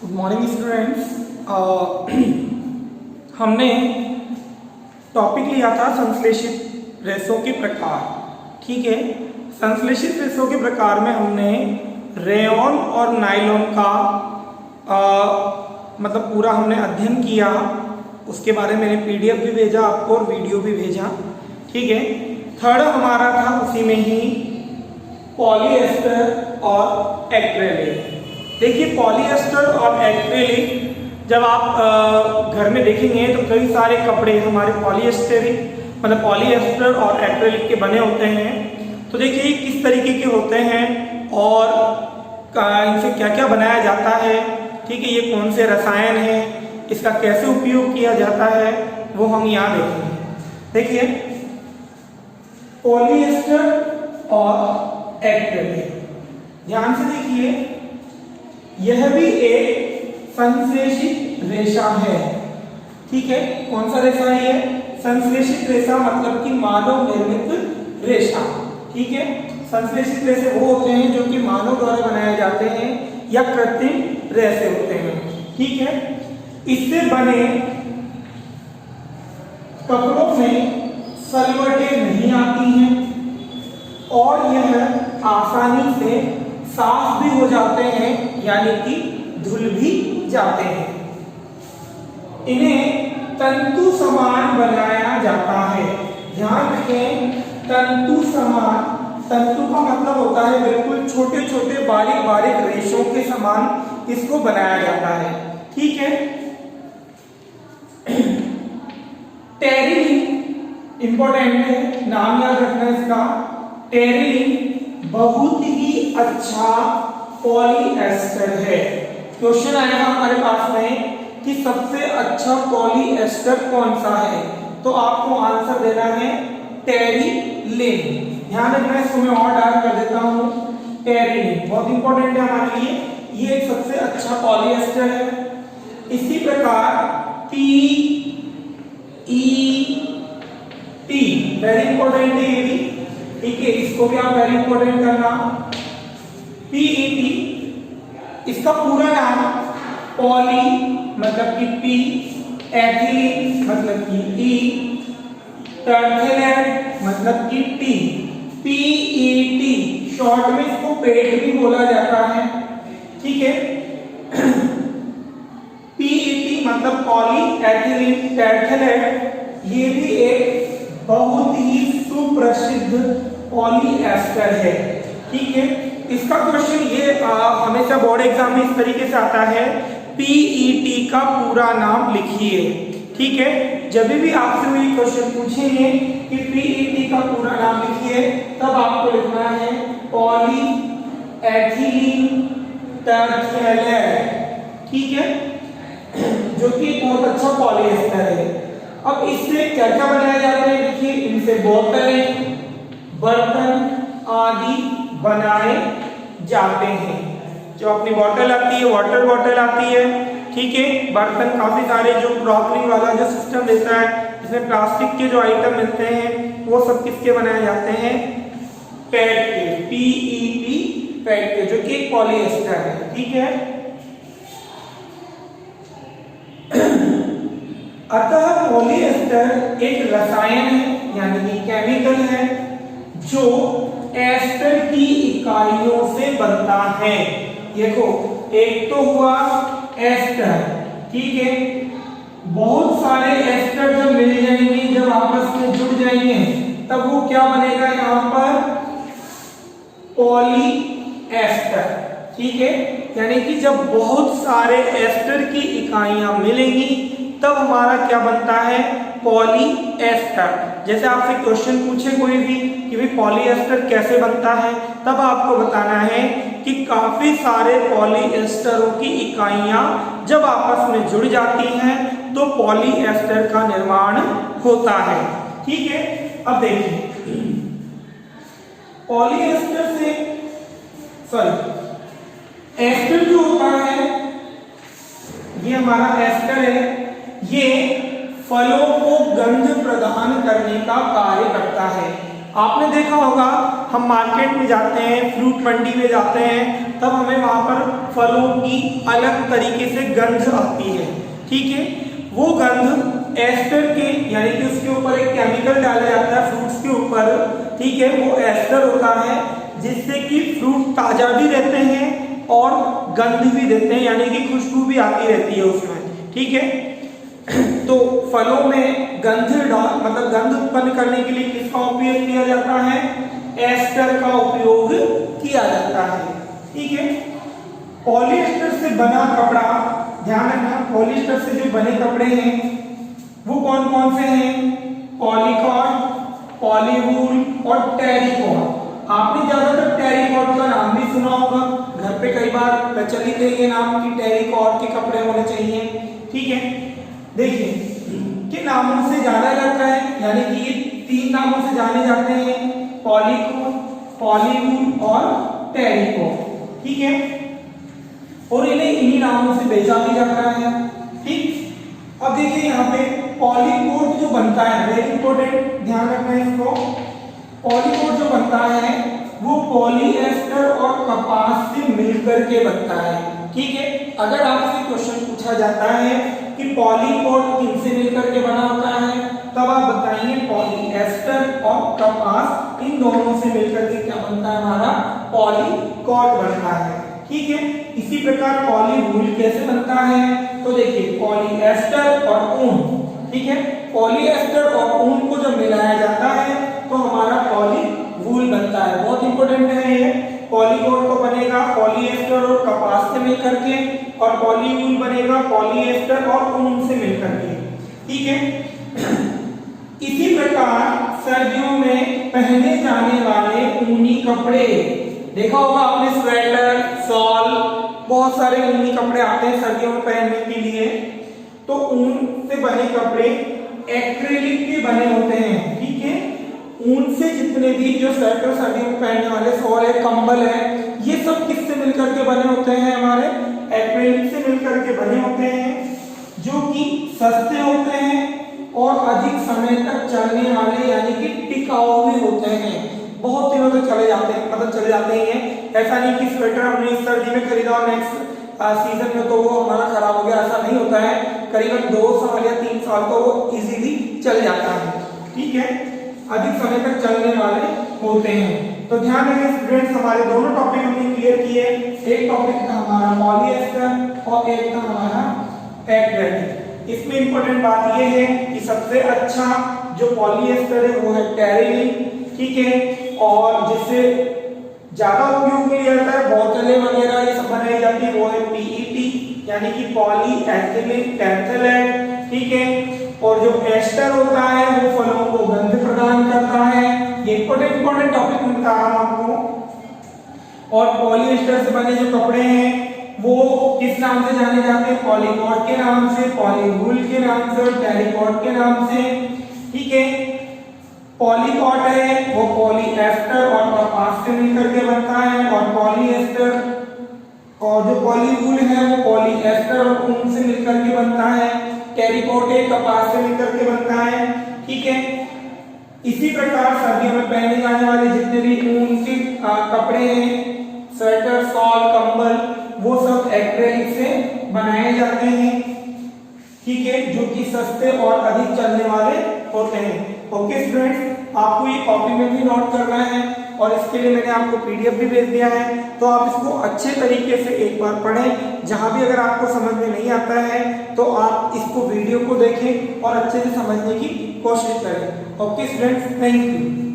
Good morning students. हमने topic लिया था संश्लेषित रेशों के प्रकार। ठीक है, संश्लेषित रेशों के प्रकार में हमने रेयॉन और नायलॉन का मतलब पूरा हमने अध्ययन किया। उसके बारे में मैंने पीडीएफ भी भेजा आपको और वीडियो भी भेजा। ठीक है, थर्ड हमारा था उसी में ही पॉलीएस्टर और एक्रेलिक। देखिए, पॉलीएस्टर और एक्रेलिक जब आप घर में देखेंगे तो कई सारे कपड़े हमारे पॉलीएस्टर और एक्रेलिक के बने होते हैं। तो देखिए किस तरीके के होते हैं और इनसे क्या क्या बनाया जाता है। ठीक है, ये कौन से रसायन हैं, इसका कैसे उपयोग किया जाता है, वो हम यहाँ देखेंगे। देखिए, पॉलीएस्टर और एक्रेलिक, ध्यान से देखिए, यह भी एक संश्लेषित रेशा है। ठीक है, कौन सा रेशा है ये? संश्लेषित रेशा मतलब कि मानव निर्मित रेशा। ठीक है, संश्लेषित रेशे वो होते हैं जो कि मानव द्वारा बनाए जाते हैं या कृत्रिम रेशे होते हैं। ठीक है, इससे बने कपड़ों में सलवटें नहीं आती हैं और यह आसानी से साफ भी हो जाते हैं, यानी कि धुल भी जाते हैं। इन्हें तंतु समान बनाया जाता है। ध्यान रखें, तंतु समान, तंतु का मतलब होता है बिल्कुल छोटे छोटे बारीक बारीक रेशों के समान इसको बनाया जाता है। ठीक है, टेरिलिन इंपॉर्टेंट है, नाम याद रखना इसका। टेरिलिन बहुत ही अच्छा पॉलीएस्टर है। क्वेश्चन आएगा हमारे पास में कि सबसे अच्छा पॉलीएस्टर कौन सा है, तो आपको आंसर देना है टेरिलिन। ध्यान रखना, इसको मैं और डार्क कर देता हूं। टेरिलिन बहुत इंपॉर्टेंट है हमारे लिए, ये एक सबसे अच्छा पॉलीएस्टर है। इसी प्रकार PET वेरी इंपॉर्टेंट है ये भी। ठीक है, इसको भी आप वेरी इंपॉर्टेंट करना। PET, इसका पूरा नाम पॉली मतलब कि P, एथिलीन मतलब कि E, टर्थिलेट मतलब कि T। PET शॉर्ट में इसको पेट भी बोला जाता है। ठीक है, PET मतलब पॉली एथिलीन टर्थिलेट, ये भी एक बहुत ही सुप्रसिद्ध पॉलीएस्टर है। ठीक है, इसका क्वेश्चन ये हमेशा बोर्ड एग्जाम में इस तरीके से आता है, PET का पूरा नाम लिखिए। ठीक है, जब भी आपसे ये क्वेश्चन पूछेंगे कि PET का पूरा नाम लिखिए, तब आपको लिखना है पॉली एथिलीन टर्थिलेट। ठीक है, जो कि बहुत अच्छा पॉलीएस्टर है। अब इससे क्या क्या बनाया जाता है? देखिए, इनसे बोतलें, बर्तन आदि बनाए जाते हैं। जो अपनी बोतल आती है, वाटर बोतल आती है। ठीक है, बर्तन काफी सारे, जो क्रॉकरी वाला जो सिस्टम रहता है, इसमें प्लास्टिक के जो आइटम मिलते हैं, वो सब किसके बनाए जाते हैं? पैड के, PET पैड के, जो कि एक पॉलीएस्टर है। ठीक है, अतः पॉलीएस्टर एक रसायन है, यानी कि केमिकल है, जो एस्टर की इकाइयों से बनता है। देखो, एक तो हुआ एस्टर। ठीक है, बहुत सारे एस्टर जब मिल जाएंगे, जब आपस में जुड़ जाएंगे, तब वो क्या बनेगा? यहाँ पर पॉलीएस्टर। ठीक है, यानी कि जब बहुत सारे एस्टर की इकाइयां मिलेंगी, तब हमारा क्या बनता है? पॉलीएस्टर। जैसे आपसे क्वेश्चन पूछे कोई भी कि भाई पॉलीएस्टर कैसे बनता है, तब आपको बताना है कि काफी सारे पॉलीएस्टरों की इकाइयां जब आपस में जुड़ जाती हैं तो पॉलीएस्टर का निर्माण होता है। ठीक है, अब देखिए, पॉलीएस्टर से एस्टर जो होता है, ये हमारा एस्टर है, ये फलों को गंध प्रदान करने का कार्य करता है। आपने देखा होगा हम मार्केट में जाते हैं, फ्रूट मंडी में जाते हैं, तब हमें वहाँ पर फलों की अलग तरीके से गंध आती है, ठीक है। वो गंध एस्टर के यानी कि उसके ऊपर एक केमिकल डाला जाता है फ्रूट्स के ऊपर, ठीक है, वो एस्टर होता है, जिससे कि फ्रूट ताजा भी रहते हैं और गंध भी देते हैं, यानी कि खुशबू भी आती रहती है उसमें, ठीक है। तो फलों में गंध मतलब गंध उत्पन्न करने के लिए किसका उपयोग किया जाता है? एस्टर का उपयोग किया जाता है, ठीक है। पॉलिएस्टर से बना कपड़ा, ध्यान रखना, पॉलिएस्टर से जो बने कपड़े हैं वो कौन कौन से हैं? पॉलीकॉट, पॉलीवूल और टेरिकॉट। आपने ज्यादातर टेरिकॉट का नाम भी सुना होगा, घर पे कई बार प्रचलित है ये नाम कि टेरिकॉट के कपड़े होने चाहिए, ठीक है। देखिए किन नामों से जाना जाता है, यानी कि ये 3 नामों से जाने जाते हैं, पॉलीकॉट, पॉलीवूल और टेरिकॉट, ठीक है। और इन्हें इन्हीं नामों से बेचा भी जाता है, ठीक। अब देखिए यहाँ पे पॉलीकोट जो बनता है, वेरी इंपॉर्टेंट, ध्यान रखना इसको। पॉलीकोट जो बनता है वो पॉलीएस्टर और कपास से मिलकर के बनता है, ठीक है। अगर आपसे क्वेश्चन पूछा जाता है कि पॉलीकोट किनसे मिलकर के बना होता है, तब आप बताएंगे पॉलीएस्टर और कपास, इन दोनों से मिलकर के क्या बनता है? हमारा पॉलीकोट बनता है, ठीक है। इसी प्रकार पॉलीवूल कैसे बनता है? तो देखिए पॉलीएस्टर और ऊन, ठीक है, पॉलीएस्टर और ऊन को जब मिलाया जाता है तो हमारा पॉलीवूल बनता है। बहुत इंपॉर्टेंट है ये। पॉलीकोट तो बनेगा पॉलीएस्टर और कपास से मिलकर के, और पॉलीवूल बनेगा पॉलीएस्टर और ऊन से मिलकर के, ठीक है। इसी प्रकार सर्दियों में पहने जाने वाले ऊनी कपड़े, देखा होगा आपने, स्वेटर, शॉल, बहुत सारे ऊनी कपड़े आते हैं सर्दियों में पहनने के लिए। तो ऊन से बने कपड़े एक्रेलिक के बने होते हैं, ठीक है। ऊन से जितने भी जो स्वेटर सर्दियों में पहनने वाले शॉल है, कंबल है, ये सब किससे मिलकर के बने होते हैं? हमारे एक्रेलिक से मिलकर के बने होते हैं, जो कि सस्ते होते हैं और अधिक समय तक चलने वाले, यानी कि टिकाऊ भी होते हैं, बहुत दिनों तक चले जाते हैं, मतलब चले जाते ही हैं। ऐसा नहीं कि स्वेटर हमने इस सर्दी में खरीदा और नेक्स्ट सीजन में तो वो हमारा खराब हो गया, ऐसा नहीं होता है। करीबन 2 साल या 3 साल तो वो इजीली चल जाता है, ठीक है, अधिक समय तक चलने वाले होते हैं। तो ध्यान रखें स्टूडेंट्स, हमारे दोनों टॉपिक हमने क्लियर किए। एक टॉपिक था हमारा पॉलीएस्टर और एक था हमारा एक्रेलिक। इसमें इंपॉर्टेंट बात यह है कि सबसे अच्छा जो पॉलीएस्टर है वो है टेरिलिन, ठीक है, और जिससे ज्यादा उपयोग में लिया जाता है, बोतलें वगैरह ये सब बनाई जाती है, वो है पीईटी यानी कि पॉलीएथिलीन टैरेथलेट, ठीक है। और जो एस्टर होता है वो फलों को गंध प्रदान करता है। ये इंपॉर्टेंट टॉपिक मैं बता रहा हूं आपको। और पॉलीएस्टर से बने जो कपड़े हैं वो किस नाम से जाने जाते हैं? पॉलीकोट के नाम से, पॉलीवूल के नाम से और टेरिकॉट के नाम से, ठीक है। पॉलीकॉट है वो पॉलीएस्टर और कपास से मिलकर के बनता है, और पॉलीएस्टर और जो पॉलीवूल है वो पॉलीएस्टर और ऊन से मिलकर के बनता है। टेरिकॉट है कपास से मिलकर के बनता है, ठीक है। इसी प्रकार सर्दियों में पहने जाने वाले जितने भी ऊन के कपड़े हैं, स्वेटर, शॉल, कंबल, वो सब एक्रेलिक से बनाए जाते हैं, ठीक है, जो कि सस्ते और अधिक चलने वाले होते हैं। ओके स्टूडेंट्स, आपको ये कॉपी में भी नोट करना है और इसके लिए मैंने आपको पीडीएफ भी भेज दिया है, तो आप इसको अच्छे तरीके से एक बार पढ़ें। जहां भी अगर आपको समझ में नहीं आता है तो आप इसको वीडियो को देखें और अच्छे से समझने की कोशिश करें। Okay students, thank you.